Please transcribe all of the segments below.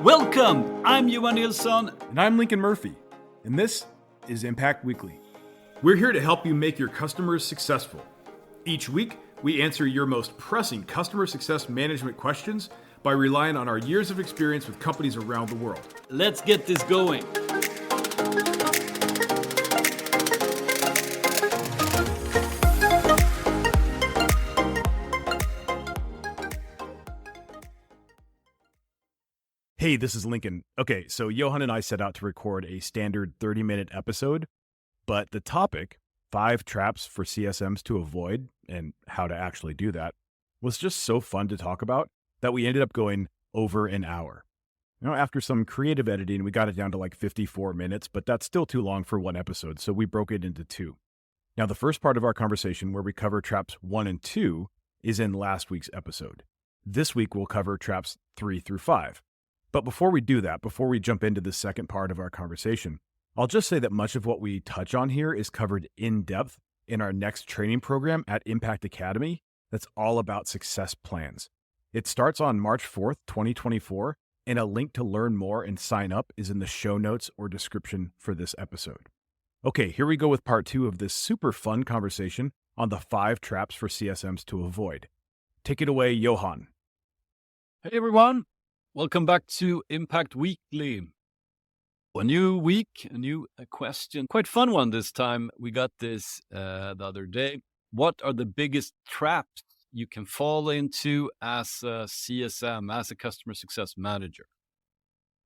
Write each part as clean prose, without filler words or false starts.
Welcome! I'm Johan and Lincoln. And I'm Lincoln Murphy, and this is Impact Weekly. We're here to help you make your customers successful. Each week, we answer your most pressing customer success management questions by relying on our years of experience with companies around the world. Let's get this going. Hey, this is Lincoln. Okay, so Johan and I set out to record a standard 30-minute episode, but the topic, 5 traps for CSMs to avoid and how to actually do that, was just so fun to talk about that we ended up going over an hour. After some creative editing, we got it down to like 54 minutes, but that's still too long for one episode, so we broke it into 2. Now, the first part of our conversation where we cover traps 1 and 2 is in last week's episode. This week, we'll cover traps 3 through 5. But before we do that, before we jump into the second part of our conversation, I'll just say that much of what we touch on here is covered in depth in our next training program at Impact Academy that's all about success plans. It starts on March 4th, 2024, and a link to learn more and sign up is in the show notes or description for this episode. Okay, here we go with part 2 of this super fun conversation on the 5 traps for CSMs to avoid. Take it away, Johan. Hey everyone, welcome back to Impact Weekly. A new week, a new question. Quite fun one this time. We got this the other day. What are the biggest traps you can fall into as a CSM, as a customer success manager?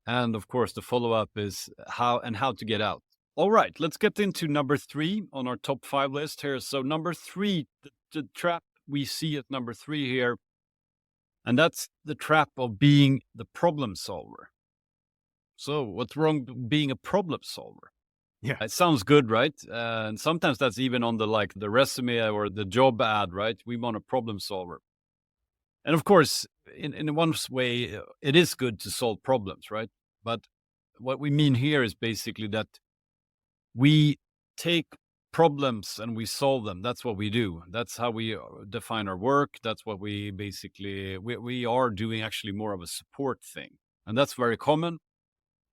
And of course, the follow-up is how to get out. All right, let's get into number 3 on our top 5 list here. So number 3, the trap we see at number 3 here, and that's the trap of being the problem solver. So what's wrong with being a problem solver? Yeah. It sounds good, right? And sometimes that's even on the resume or the job ad, right? We want a problem solver. And of course, in one way, it is good to solve problems, right? But what we mean here is basically that we take problems and we solve them. That's what we do. That's how we define our work. That's what we basically, we are doing actually more of a support thing. And that's very common.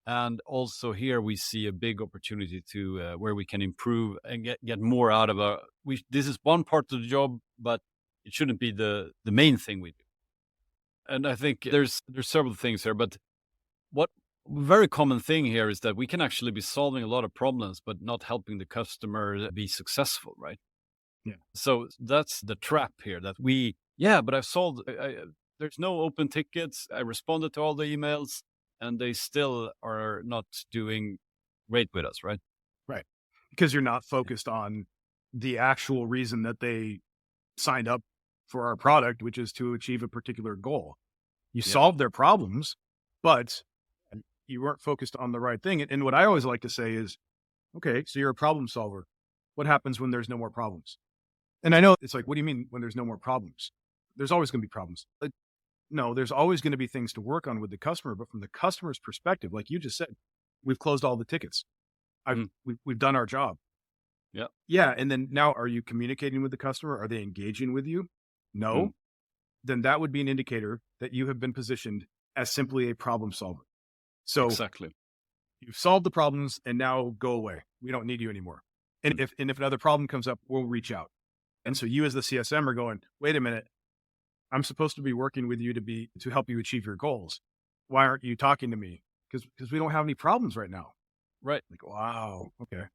And also here we see a big opportunity to where we can improve and get more out of this is one part of the job, but it shouldn't be the main thing we do. And I think there's several things here, but what very common thing here is that we can actually be solving a lot of problems, but not helping the customer be successful, right? Yeah. So that's the trap here that but I've solved, there's no open tickets. I responded to all the emails and they still are not doing great with us, right? Right. Because you're not focused on the actual reason that they signed up for our product, which is to achieve a particular goal. You solved their problems, but you weren't focused on the right thing. And what I always like to say is, okay, so you're a problem solver. What happens when there's no more problems? And I know it's like, what do you mean when there's no more problems? There's always going to be problems. No, there's always going to be things to work on with the customer. But from the customer's perspective, like you just said, we've closed all the tickets. We've done our job. Yeah. Yeah. And then now, are you communicating with the customer? Are they engaging with you? No. Then that would be an indicator that you have been positioned as simply a problem solver. So exactly, you've solved the problems and now go away. We don't need you anymore. And if another problem comes up, we'll reach out. And so you as the CSM are going, wait a minute, I'm supposed to be working with you to help you achieve your goals. Why aren't you talking to me? Because we don't have any problems right now. Right. Like, wow. Okay.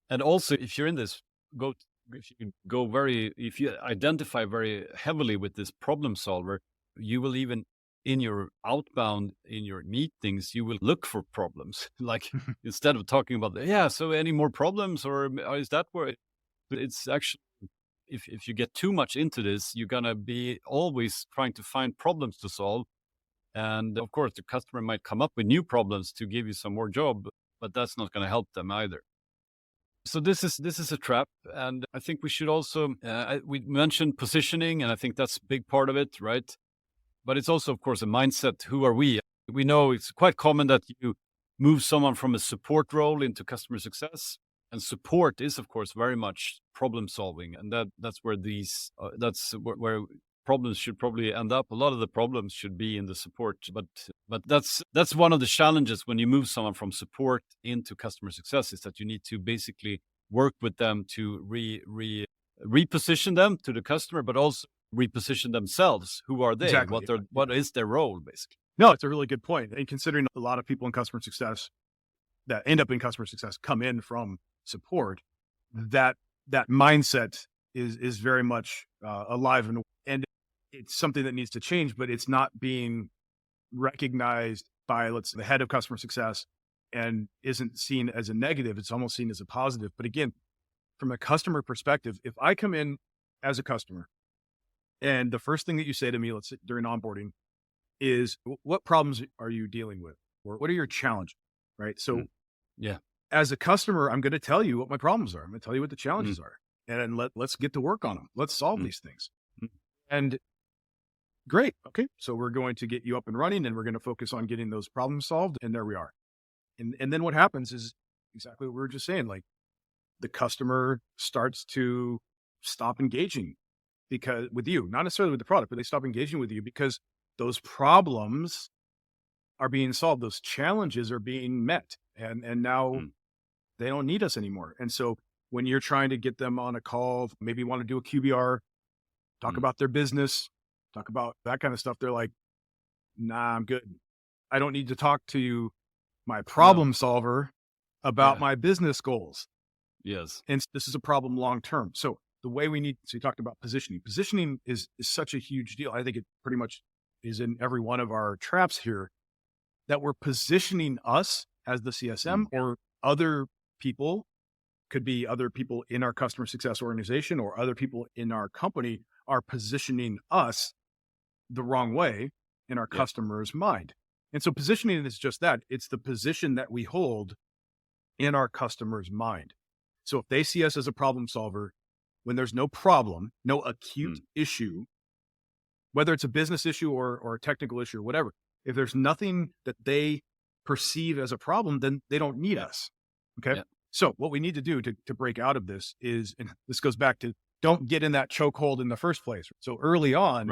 And also if you're in this, if you identify very heavily with this problem solver, you will even in your outbound, in your meetings, you will look for problems. Like instead of talking about, so any more problems or is that where it's actually, if you get too much into this, you're going to be always trying to find problems to solve. And of course, the customer might come up with new problems to give you some more job, but that's not going to help them either. So this is a trap. And I think we should also, we mentioned positioning, and I think that's a big part of it, right? But it's also, of course, a mindset. Who are we? We know it's quite common that you move someone from a support role into customer success. And support is, of course, very much problem solving. And that's where where problems should probably end up. A lot of the problems should be in the support, but that's one of the challenges when you move someone from support into customer success, is that you need to basically work with them to reposition them to the customer, but also reposition themselves. Who are they? Exactly. What is their role, basically? No, it's a really good point. And considering a lot of people in customer success that end up in customer success come in from support, that mindset is very much alive, and it's something that needs to change, but it's not being recognized by, let's say, the head of customer success, and isn't seen as a negative. It's almost seen as a positive. But again, from a customer perspective, if I come in as a customer and the first thing that you say to me, let's say during onboarding, is what problems are you dealing with? Or what are your challenges? Right. So yeah, as a customer, I'm going to tell you what my problems are. I'm going to tell you what the challenges are, and let's get to work on them. Let's solve these things. And great. Okay. So we're going to get you up and running, and we're going to focus on getting those problems solved. And there we are. And then what happens is exactly what we were just saying. Like, the customer starts to stop engaging because with you, not necessarily with the product, but they stop engaging with you because those problems are being solved. Those challenges are being met. And now they don't need us anymore. And so when you're trying to get them on a call, maybe you want to do a QBR, talk about their business, talk about that kind of stuff, they're like, nah, I'm good. I don't need to talk to my problem solver about my business goals. Yes. And this is a problem long-term. So the way so you talked about positioning. Positioning is such a huge deal. I think it pretty much is in every one of our traps here, that we're positioning us as the CSM or other people, could be other people in our customer success organization or other people in our company, are positioning us the wrong way in our customer's mind. And so positioning is just that. It's the position that we hold in our customer's mind. So if they see us as a problem solver, when there's no problem, no acute issue, whether it's a business issue or a technical issue or whatever, if there's nothing that they perceive as a problem, then they don't need us. Okay. Yeah. So what we need to do to break out of this is, and this goes back to, don't get in that chokehold in the first place. So early on,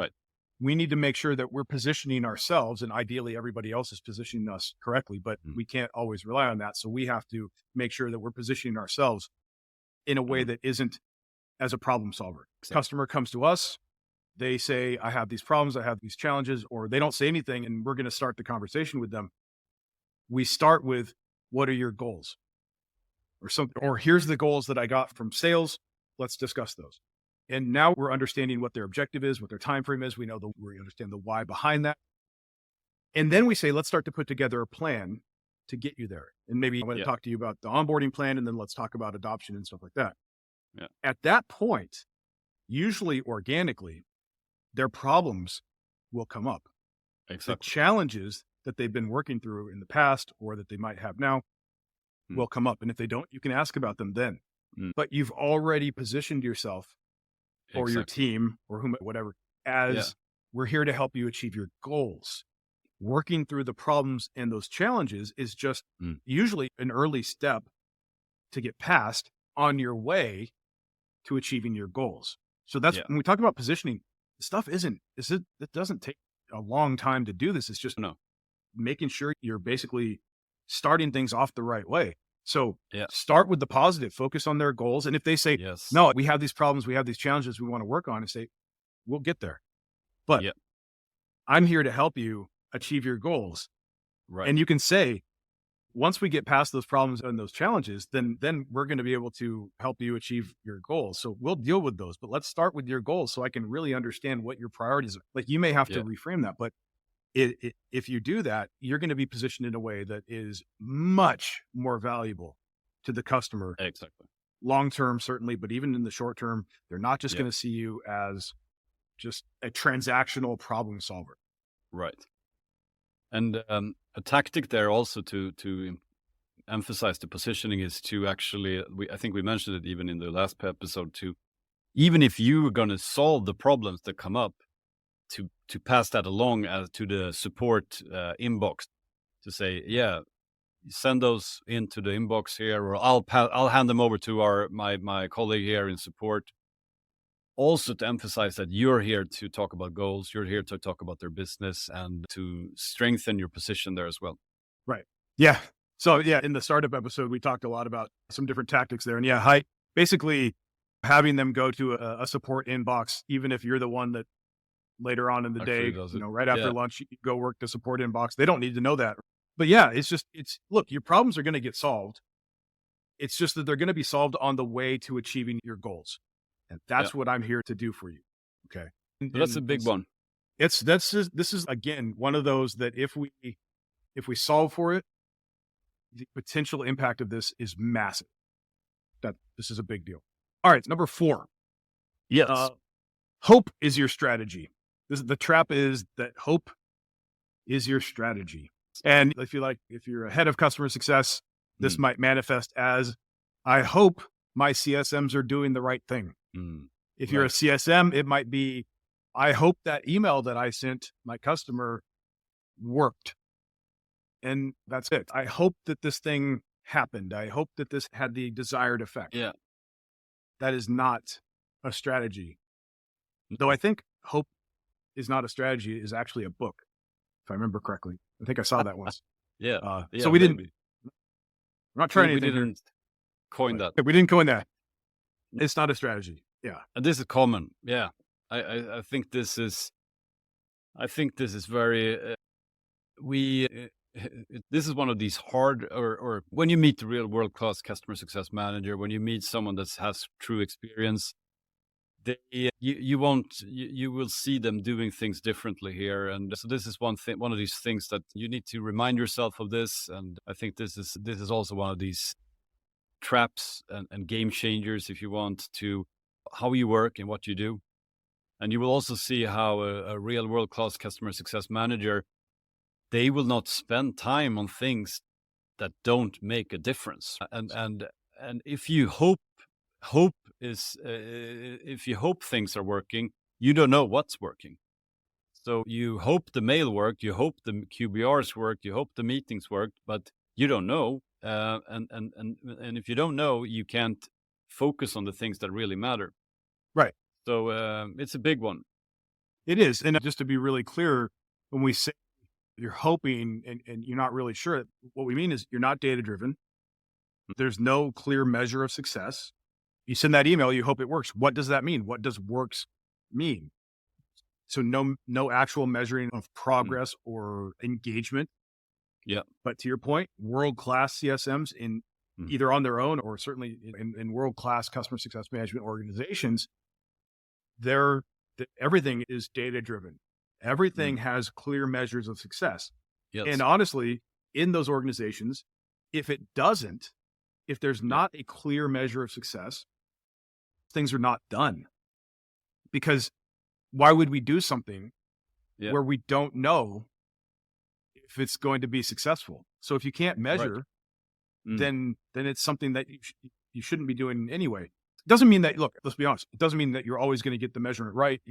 we need to make sure that we're positioning ourselves, and ideally everybody else is positioning us correctly, but we can't always rely on that. So we have to make sure that we're positioning ourselves in a way that isn't as a problem solver. Exactly. Customer comes to us, they say, I have these problems, I have these challenges, or they don't say anything, and we're going to start the conversation with them. We start with, what are your goals? Or here's the goals that I got from sales. Let's discuss those. And now we're understanding what their objective is, what their time frame is. We understand the why behind that. And then we say, let's start to put together a plan to get you there. And maybe I'm going to talk to you about the onboarding plan, and then let's talk about adoption and stuff like that. Yeah. At that point, usually organically, their problems will come up. Exactly. The challenges that they've been working through in the past, or that they might have now, will come up. And if they don't, you can ask about them then. But you've already positioned yourself or your team or whatever as, we're here to help you achieve your goals. Working through the problems and those challenges is just usually an early step to get past on your way to achieving your goals. So that's when we talk about positioning, stuff it doesn't take a long time to do this. It's just making sure you're basically starting things off the right way. So start with the positive, focus on their goals. And if they say, no, we have these problems, we have these challenges we want to work on, and say, we'll get there. But I'm here to help you achieve your goals. Right. And you can say, once we get past those problems and those challenges, then we're going to be able to help you achieve your goals. So we'll deal with those, but let's start with your goals so I can really understand what your priorities are. Like, you may have to reframe that, but if you do that, you're going to be positioned in a way that is much more valuable to the customer. Exactly. Long-term, certainly, but even in the short term, they're not just going to see you as just a transactional problem solver. Right. And a tactic there also to emphasize the positioning is to actually, I think we mentioned it even in the last episode too, even if you're going to solve the problems that come up, to pass that along to the support inbox, to say, send those into the inbox here, or I'll hand them over to my colleague here in support. also to emphasize that you're here to talk about goals, you're here to talk about their business and to strengthen your position there as well. Right. Yeah. So yeah, in the startup episode, we talked a lot about some different tactics there. And yeah, basically having them go to a support inbox, even if you're the one that later on in the Actually day, does it. right after Yeah. lunch, you go work the support inbox. They don't need to know that. But yeah, look, your problems are going to get solved. It's just that they're going to be solved on the way to achieving your goals. And that's what I'm here to do for you. Okay. So that's a big one. This is again, one of those that if we solve for it, the potential impact of this is massive. That this is a big deal. All right. Number 4. Yes. Hope is your strategy. The trap is that hope is your strategy. And if you're a head of customer success, this might manifest as, I hope my CSMs are doing the right thing. If you're a CSM, it might be, I hope that email that I sent my customer worked. And that's it. I hope that this thing happened. I hope that this had the desired effect. Yeah. That is not a strategy. Though I think hope is not a strategy is actually a book, if I remember correctly. I think I saw that once. Yeah. So we didn't, we're not trying anything. We didn't coin that. We didn't coin that. It's not a strategy. Yeah. And this is common. Yeah. I think this is very, this is one of these hard, or when you meet the real world-class customer success manager, when you meet someone that has true experience, you will see them doing things differently here. And so this is one of these things that you need to remind yourself of this. And I think this is also one of these traps and game changers, if you want, to how you work and what you do. And you will also see how a real world-class customer success manager, they will not spend time on things that don't make a difference. And if you hope if you hope things are working, you don't know what's working. So you hope the mail worked, you hope the QBRs worked, you hope the meetings worked, but you don't know. And if you don't know, you can't focus on the things that really matter. Right. So it's a big one. It is. And just to be really clear, when we say you're hoping and you're not really sure, what we mean is you're not data driven. There's no clear measure of success. You send that email, you hope it works. What does that mean? What does works mean? So no actual measuring of progress or engagement. Yeah. But to your point, world-class CSMs in either on their own or certainly in world-class customer success management organizations, everything is data-driven. Everything has clear measures of success. Yes. And honestly, in those organizations, if there's not a clear measure of success, things are not done. Because why would we do something where we don't know if it's going to be successful? So if you can't measure, then it's something that you shouldn't be doing anyway. It doesn't mean that, look, let's be honest, it doesn't mean that you're always going to get the measurement right.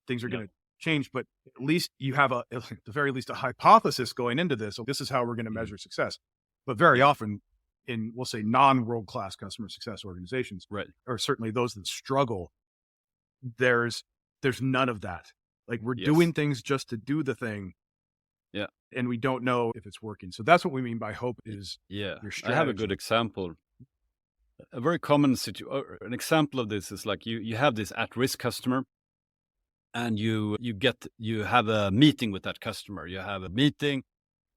Things are going to change, but at least you have at the very least a hypothesis going into this. So this is how we're going to measure success. But very often in, we'll say, non-world-class customer success organizations, right, or certainly those that struggle, there's none of that. Like we're doing things just to do the thing. Yeah. And we don't know if it's working. So that's what we mean by hope is your strategy. I have a good example. A very common an example of this is like you have this at-risk customer, and you have a meeting with that customer. You have a meeting,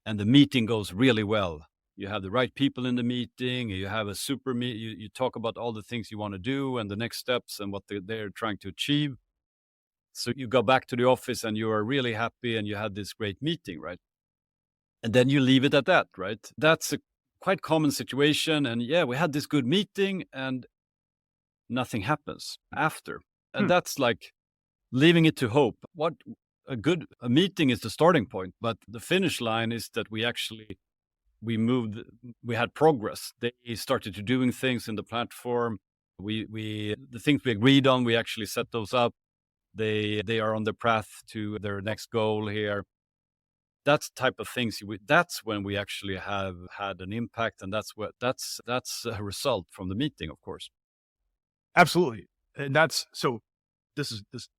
and the meeting goes really well. You have the right people in the meeting. You have a super you talk about all the things you want to do and the next steps and what they're trying to achieve. So you go back to the office and you are really happy and you had this great meeting, right? And then you leave it at that, right? That's a quite common situation. And we had this good meeting and nothing happens after. And that's like leaving it to hope. What a meeting is the starting point, but the finish line is that we had progress. They started to doing things in the platform. The things we agreed on, we actually set those up. They are on the path to their next goal here. That's type of things. That's when we actually have had an impact, and that's a result from the meeting, of course. Absolutely, and that's so.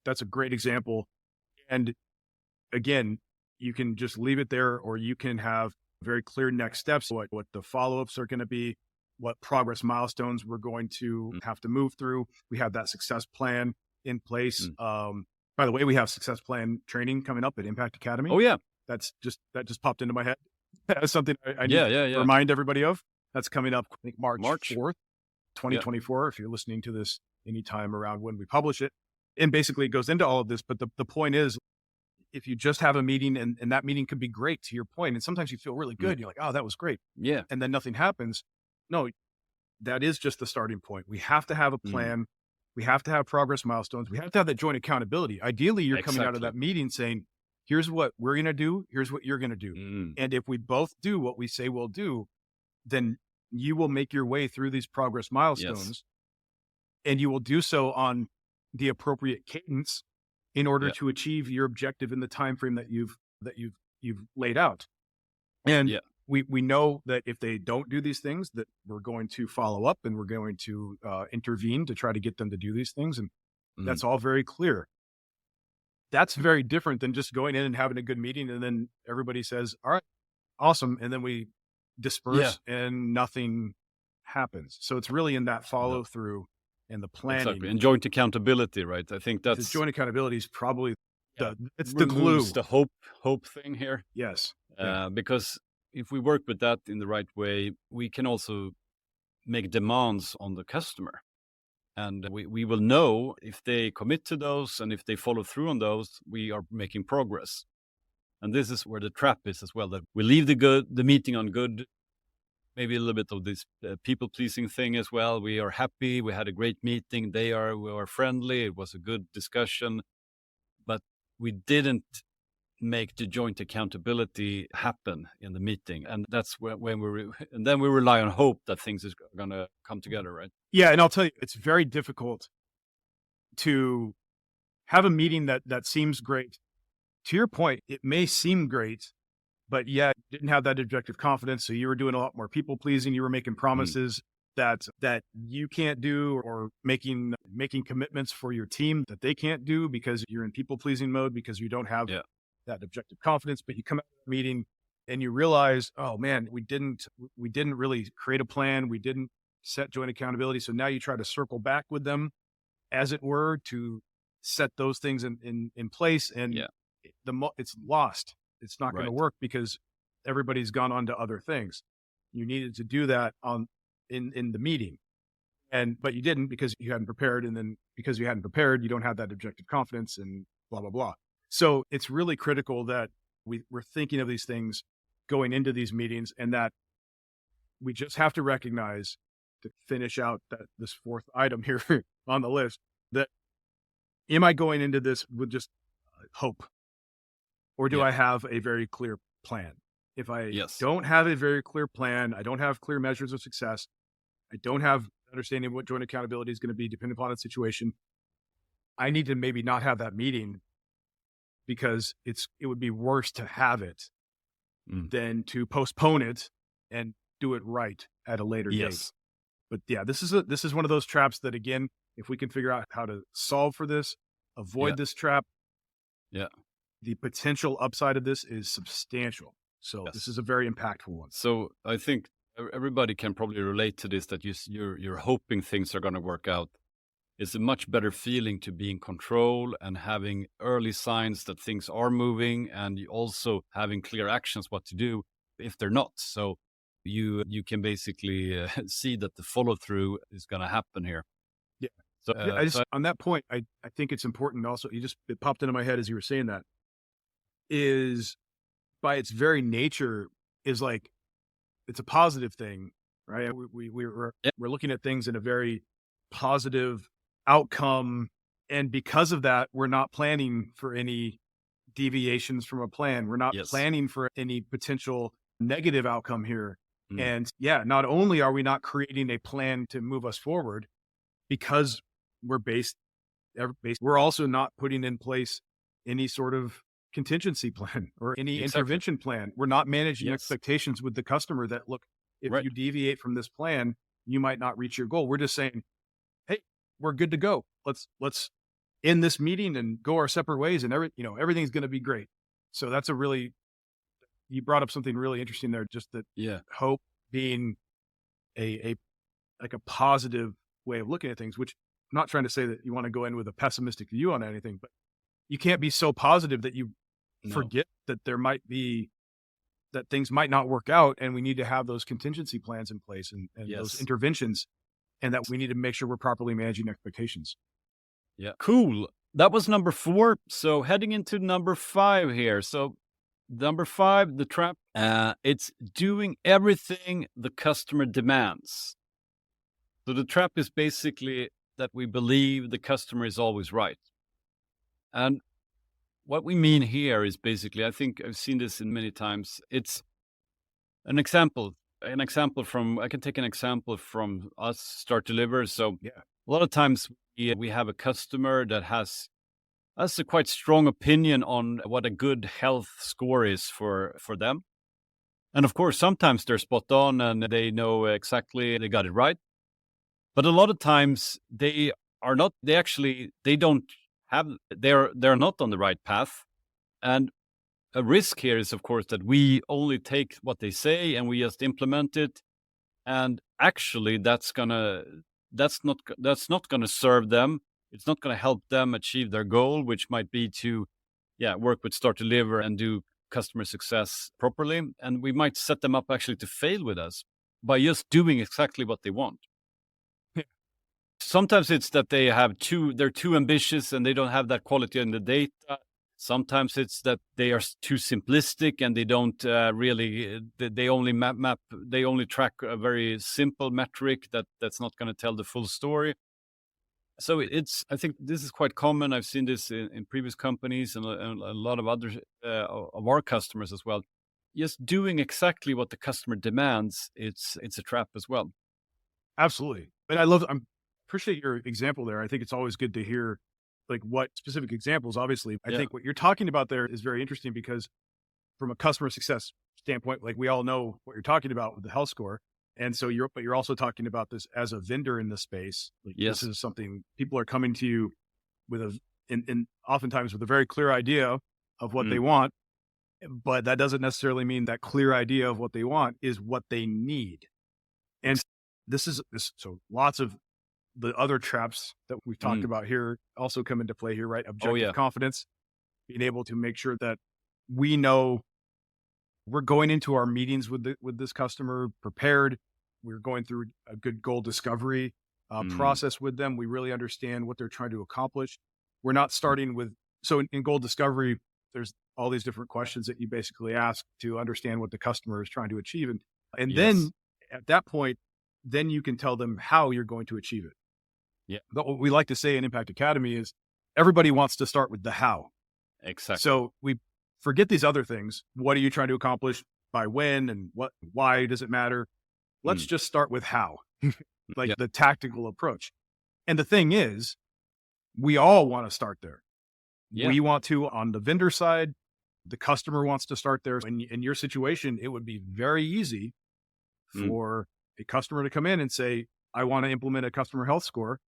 that's a great example. And again, you can just leave it there, or you can have very clear next steps, what the follow-ups are going to be, what progress milestones we're going to have to move through. We have that success plan in place. By the way, we have success plan training coming up at Impact Academy. Oh, yeah. That just popped into my head. That's something I need Yeah. to remind everybody of. That's coming up, I think, March 4th, 2024, Yeah. if you're listening to this anytime around when we publish it. And basically it goes into all of this. But the point is, if you just have a meeting and that meeting could be great, to your point, and sometimes you feel really good. You're like, oh, that was great. Yeah. And then nothing happens. No, that is just the starting point. We have to have a plan. We have to have progress milestones. We have to have that joint accountability. Ideally, you're coming out of that meeting saying, here's what we're going to do. Here's what you're going to do. And if we both do what we say we'll do, then you will make your way through these progress milestones, and you will do so on the appropriate cadence in order to achieve your objective in the time frame that you've laid out. And we know that if they don't do these things, that we're going to follow up and we're going to intervene to try to get them to do these things. And that's all very clear. That's very different than just going in and having a good meeting and then everybody says, all right, awesome. And then we disperse and nothing happens. So it's really in that follow through and the planning. Exactly. And joint accountability, right? I think that's the joint accountability is probably it's the glue. glue. The hope thing here. Yes. Because if we work with that in the right way, we can also make demands on the customer. And we will know if they commit to those and if they follow through on those, we are making progress. And this is where the trap is as well, that we leave the meeting on good, maybe a little bit of this people-pleasing thing as well. We are happy. We had a great meeting. We are friendly. It was a good discussion. But we didn't make the joint accountability happen in the meeting. And that's when then we rely on hope that things is going to come together, right? Yeah. And I'll tell you, it's very difficult to have a meeting that seems great. To your point, it may seem great, but you didn't have that objective confidence. So you were doing a lot more people pleasing. You were making promises that you can't do, or making commitments for your team that they can't do because you're in people pleasing mode, because you don't have that objective confidence. But you come out of the meeting and you realize, oh man, we didn't really create a plan. We didn't set joint accountability. So now you try to circle back with them, as it were, to set those things in place. And it's lost. It's not going to work because everybody's gone on to other things. You needed to do that in the meeting, but you didn't because you hadn't prepared. And then because you hadn't prepared, you don't have that objective confidence and blah, blah, blah. So it's really critical that we're thinking of these things going into these meetings, and that we just have to recognize, to finish out this fourth item here on the list, that am I going into this with just hope? Or do I have a very clear plan? If I don't have a very clear plan, I don't have clear measures of success, I don't have understanding of what joint accountability is going to be depending upon the situation, I need to maybe not have that meeting, because it would be worse to have it than to postpone it and do it right at a later date. But this is one of those traps that, again, if we can figure out how to solve for this, avoid this trap, the potential upside of this is substantial. So this is a very impactful one. So I think everybody can probably relate to this, that you're hoping things are going to work out. It's a much better feeling to be in control and having early signs that things are moving, and also having clear actions what to do if they're not. So you can basically see that the follow through is going to happen here. Yeah. So, on that point, I think it's important also, it popped into my head as you were saying that, is by its very nature is like, it's a positive thing, right? We're looking at things in a very positive outcome. And because of that, we're not planning for any deviations from a plan. We're not planning for any potential negative outcome here. And not only are we not creating a plan to move us forward, because we're also not putting in place any sort of contingency plan or any intervention plan. We're not managing expectations with the customer that, look, if you deviate from this plan, you might not reach your goal. We're just saying, hey, we're good to go. Let's in this meeting and go our separate ways and everything's going to be great. So that's you brought up something really interesting there, just that hope being a like a positive way of looking at things, which I'm not trying to say that you want to go in with a pessimistic view on anything, but you can't be so positive that you forget that that things might not work out, and we need to have those contingency plans in place and those interventions, and that we need to make sure we're properly managing expectations. Yeah. Cool. That was number 4. So heading into number 5 here. So number 5, the trap, it's doing everything the customer demands. So the trap is basically that we believe the customer is always right. And what we mean here is basically, I think I've seen this in many times. It's an example from, I can take an example from us, Start Deliver. So a lot of times we have a customer that has a quite strong opinion on what a good health score is for them. And of course, sometimes they're spot on and they know exactly, they got it right. But a lot of times they're not on the right path. And a risk here is, of course, that we only take what they say and we just implement it. And actually that's not gonna serve them. It's not gonna help them achieve their goal, which might be to work with Start Deliver and do customer success properly. And we might set them up actually to fail with us by just doing exactly what they want. Sometimes it's that they're too ambitious and they don't have that quality in the data. Sometimes it's that they are too simplistic and they don't they only track a very simple metric that's not going to tell the full story. So I think this is quite common. I've seen this in previous companies and a lot of other of our customers as well. Just doing exactly what the customer demands, it's a trap as well. Absolutely. And I appreciate your example there. I think it's always good to hear like what specific examples. Obviously, I think what you're talking about there is very interesting because from a customer success standpoint, like we all know what you're talking about with the health score. And so you're also talking about this as a vendor in the space. Like this is something people are coming to you with oftentimes with a very clear idea of what they want, but that doesn't necessarily mean that clear idea of what they want is what they need. And so lots of the other traps that we've talked about here also come into play here, right? Objective confidence, being able to make sure that we know we're going into our meetings with this customer prepared. We're going through a good goal discovery process with them. We really understand what they're trying to accomplish. We're not starting with, so in goal discovery, there's all these different questions that you basically ask to understand what the customer is trying to achieve. And then at that point, then you can tell them how you're going to achieve it. Yeah. But what we like to say in Impact Academy is everybody wants to start with the how. Exactly. So we forget these other things. What are you trying to accomplish by when and why does it matter? Let's just start with how, the tactical approach. And the thing is, we all want to start there. Yeah. We want to on the vendor side, the customer wants to start there. In your situation, it would be very easy for a customer to come in and say, I want to implement a customer health score.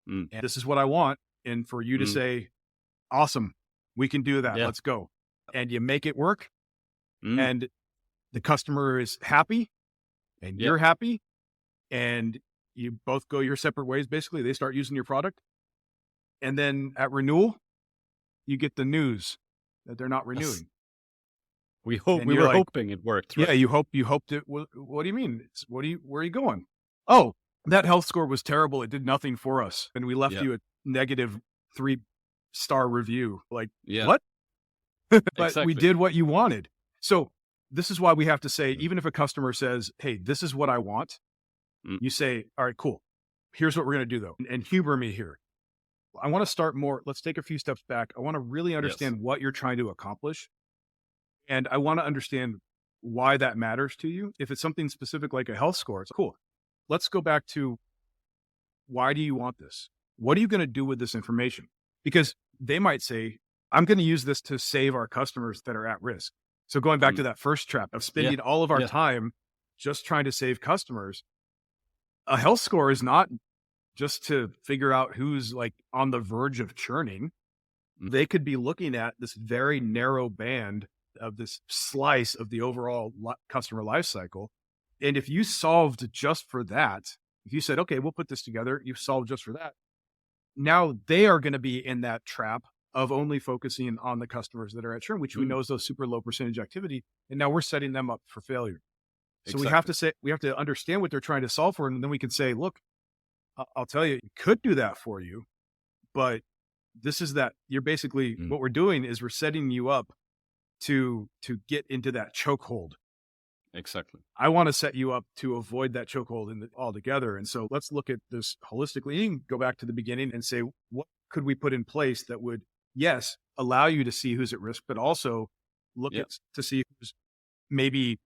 And this is what I want. And for you to say, awesome, we can do that. Let's go. And you make it work. And the customer is happy and you're happy. And you both go your separate ways. Basically, they start using your product. And then at renewal, you get the news that they're not renewing. We were hoping it worked. Right? Yeah, you hoped it. What do you mean? Where are you going? Oh, that health score was terrible. It did nothing for us. And we left you a negative 3-star review. Like, what? But we did what you wanted. So this is why we have to say, even if a customer says, hey, this is what I want, you say, all right, cool. Here's what we're going to do though. And humor me here. I want to start more. Let's take a few steps back. I want to really understand what you're trying to accomplish. And I want to understand why that matters to you. If it's something specific like a health score, it's cool. Let's go back to why do you want this? What are you going to do with this information? Because they might say, I'm going to use this to save our customers that are at risk. So going back to that first trap of spending all of our time just trying to save customers, a health score is not just to figure out who's like on the verge of churning, they could be looking at this very narrow band of this slice of the overall customer life cycle. And if you solved just for that, if you said, okay, we'll put this together, you've solved just for that. Now they are going to be in that trap of only focusing on the customers that are at churn, which we know is those super low percentage activity. And now we're setting them up for failure. So we have to understand what they're trying to solve for. And then we can say, look, I'll tell you, it could do that for you, but this is that you're basically, what we're doing is we're setting you up to get into that chokehold. Exactly. I want to set you up to avoid that chokehold altogether. And so let's look at this holistically and go back to the beginning and say, what could we put in place that would, yes, allow you to see who's at risk, but also look to see who's maybe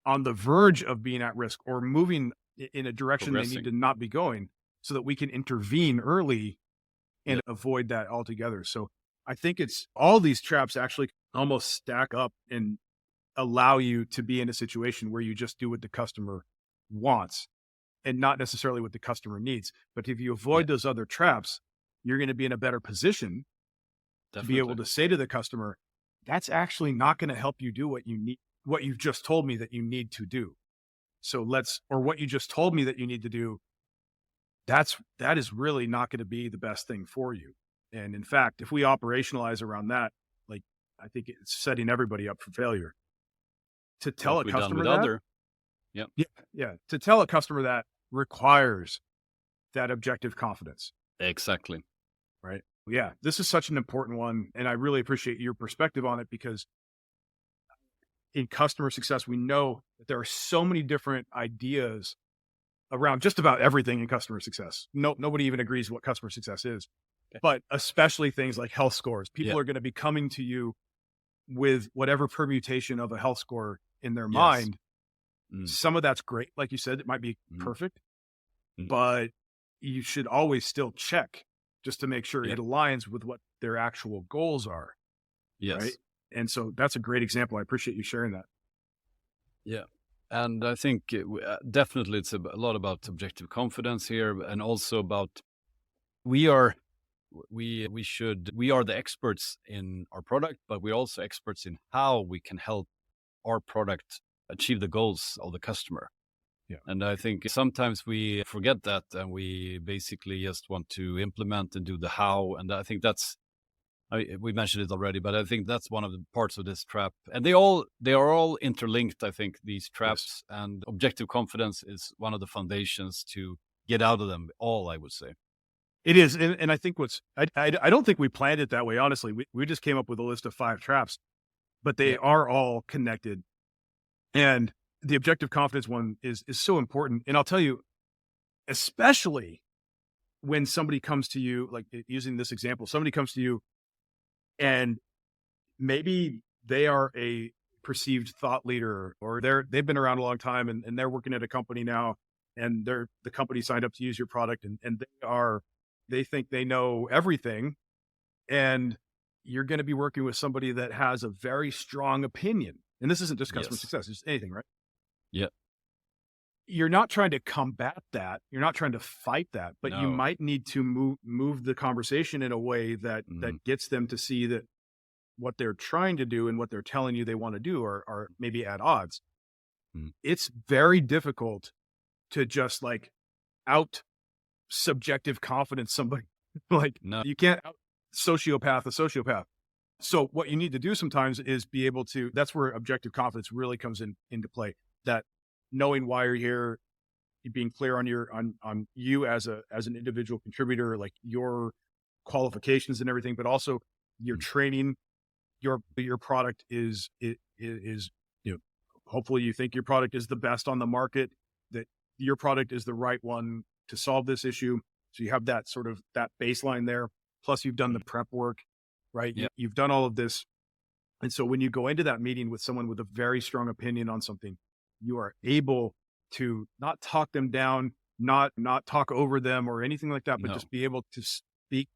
on the verge of being at risk or moving in a direction they need to not be going, so that we can intervene early and avoid that altogether. So I think it's all these traps actually almost stack up and allow you to be in a situation where you just do what the customer wants and not necessarily what the customer needs. But if you avoid those other traps, you're going to be in a better position to be able to say to the customer, that's actually not going to help you do what you need, what you've just told me that you need to do. So what you just told me that you need to do, that is really not going to be the best thing for you. And in fact, if we operationalize around that, like, I think it's setting everybody up for failure. To tell a customer that, to tell a customer that requires that objective confidence. Exactly. Right. Yeah. This is such an important one. And I really appreciate your perspective on it, because in customer success, we know that there are so many different ideas around just about everything in customer success. Nobody even agrees what customer success is, but especially things like health scores. People are going to be coming to you with whatever permutation of a health score in their mind. Some of that's great. Like you said, it might be perfect, but you should always still check just to make sure it aligns with what their actual goals are. Yes. Right. And so that's a great example. I appreciate you sharing that. Yeah. And I think definitely it's a lot about objective confidence here, and also about we are the experts in our product, but we're also experts in how we can help our product achieve the goals of the customer. Yeah. And I think sometimes we forget that, and we basically just want to implement and do the how. And I think we mentioned it already, but I think that's one of the parts of this trap. And they are all interlinked, I think, these traps, and objective confidence is one of the foundations to get out of them all, I would say. It is. And I think I don't think we planned it that way. Honestly, we just came up with a list of 5 traps, but they are all connected. And the objective confidence one is so important. And I'll tell you, especially when somebody comes to you, like using this example, somebody comes to you and maybe they are a perceived thought leader, or they've been around a long time and they're working at a company now, and the company signed up to use your product, and they think they know everything, and you're going to be working with somebody that has a very strong opinion. And this isn't just customer success, it's anything, right? Yeah. You're not trying to combat that. You're not trying to fight that, but you might need to move the conversation in a way that gets them to see that what they're trying to do and what they're telling you they want to do are maybe at odds. It's very difficult to just like out subjective confidence somebody. You can't out sociopath a sociopath. So what you need to do sometimes is be able to, that's where objective confidence really comes into play. That knowing why you're here, being clear on on you as an individual contributor, like your qualifications and everything, but also your training, your product is hopefully you think your product is the best on the market, that your product is the right one to solve this issue. So you have that sort of that baseline there. Plus you've done the prep work, right? Yeah. You've done all of this. And so when you go into that meeting with someone with a very strong opinion on something, you are able to not talk them down, not talk over them or anything like that, but just be able to speak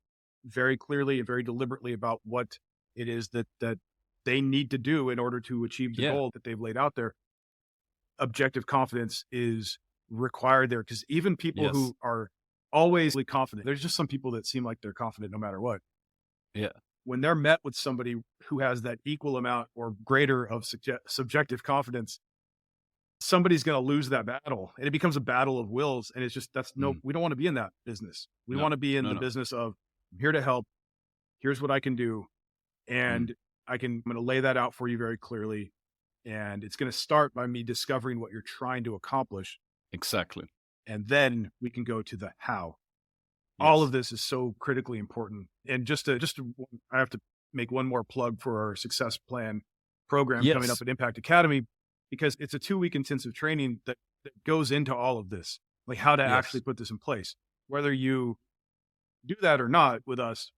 very clearly and very deliberately about what it is that they need to do in order to achieve the goal that they've laid out there. Objective confidence is required there, because even people who are always confident. There's just some people that seem like they're confident no matter what. Yeah. When they're met with somebody who has that equal amount or greater of subjective confidence, somebody's going to lose that battle, and it becomes a battle of wills. And it's just, we don't want to be in that business. We want to be in the business of, I'm here to help. Here's what I can do. And I'm going to lay that out for you very clearly. And it's going to start by me discovering what you're trying to accomplish. Exactly. And then we can go to the how. Yes. All of this is so critically important. And I have to make one more plug for our success plan program coming up at Impact Academy, because it's a 2-week intensive training that goes into all of this, like how to actually put this in place. Whether you do that or not with us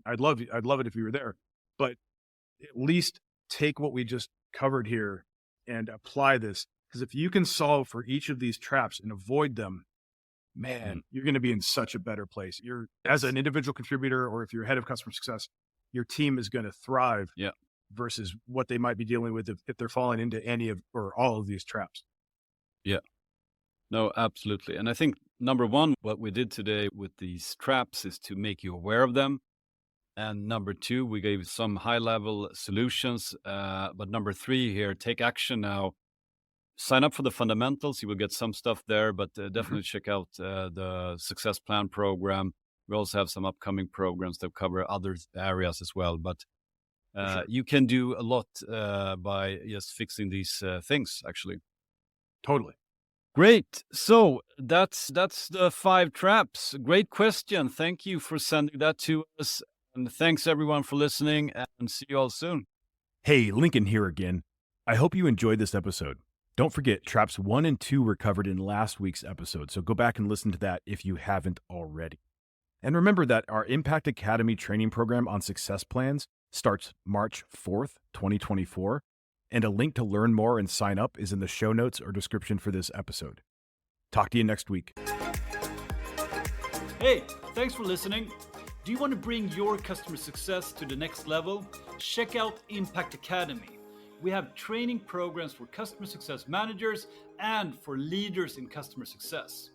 I'd love it if you were there, but at least take what we just covered here and apply this. Because if you can solve for each of these traps and avoid them, man, you're going to be in such a better place. You're, as an individual contributor, or if you're head of customer success, your team is going to thrive versus what they might be dealing with if they're falling into any of or all of these traps. Yeah. No, absolutely. And I think number one, what we did today with these traps is to make you aware of them. And number two, we gave some high level solutions. But number three here, take action now. Sign up for the fundamentals. You will get some stuff there, but definitely check out the Success Plan program. We also have some upcoming programs that cover other areas as well. But you can do a lot by just fixing these things, actually. Totally. Great. So that's the 5 traps. Great question. Thank you for sending that to us. And thanks everyone for listening, and see you all soon. Hey, Lincoln here again. I hope you enjoyed this episode. Don't forget, traps 1 and 2 were covered in last week's episode, so go back and listen to that if you haven't already. And remember that our Impact Academy training program on success plans starts March 4th, 2024, and a link to learn more and sign up is in the show notes or description for this episode. Talk to you next week. Hey, thanks for listening. Do you want to bring your customer success to the next level? Check out Impact Academy. We have training programs for customer success managers and for leaders in customer success.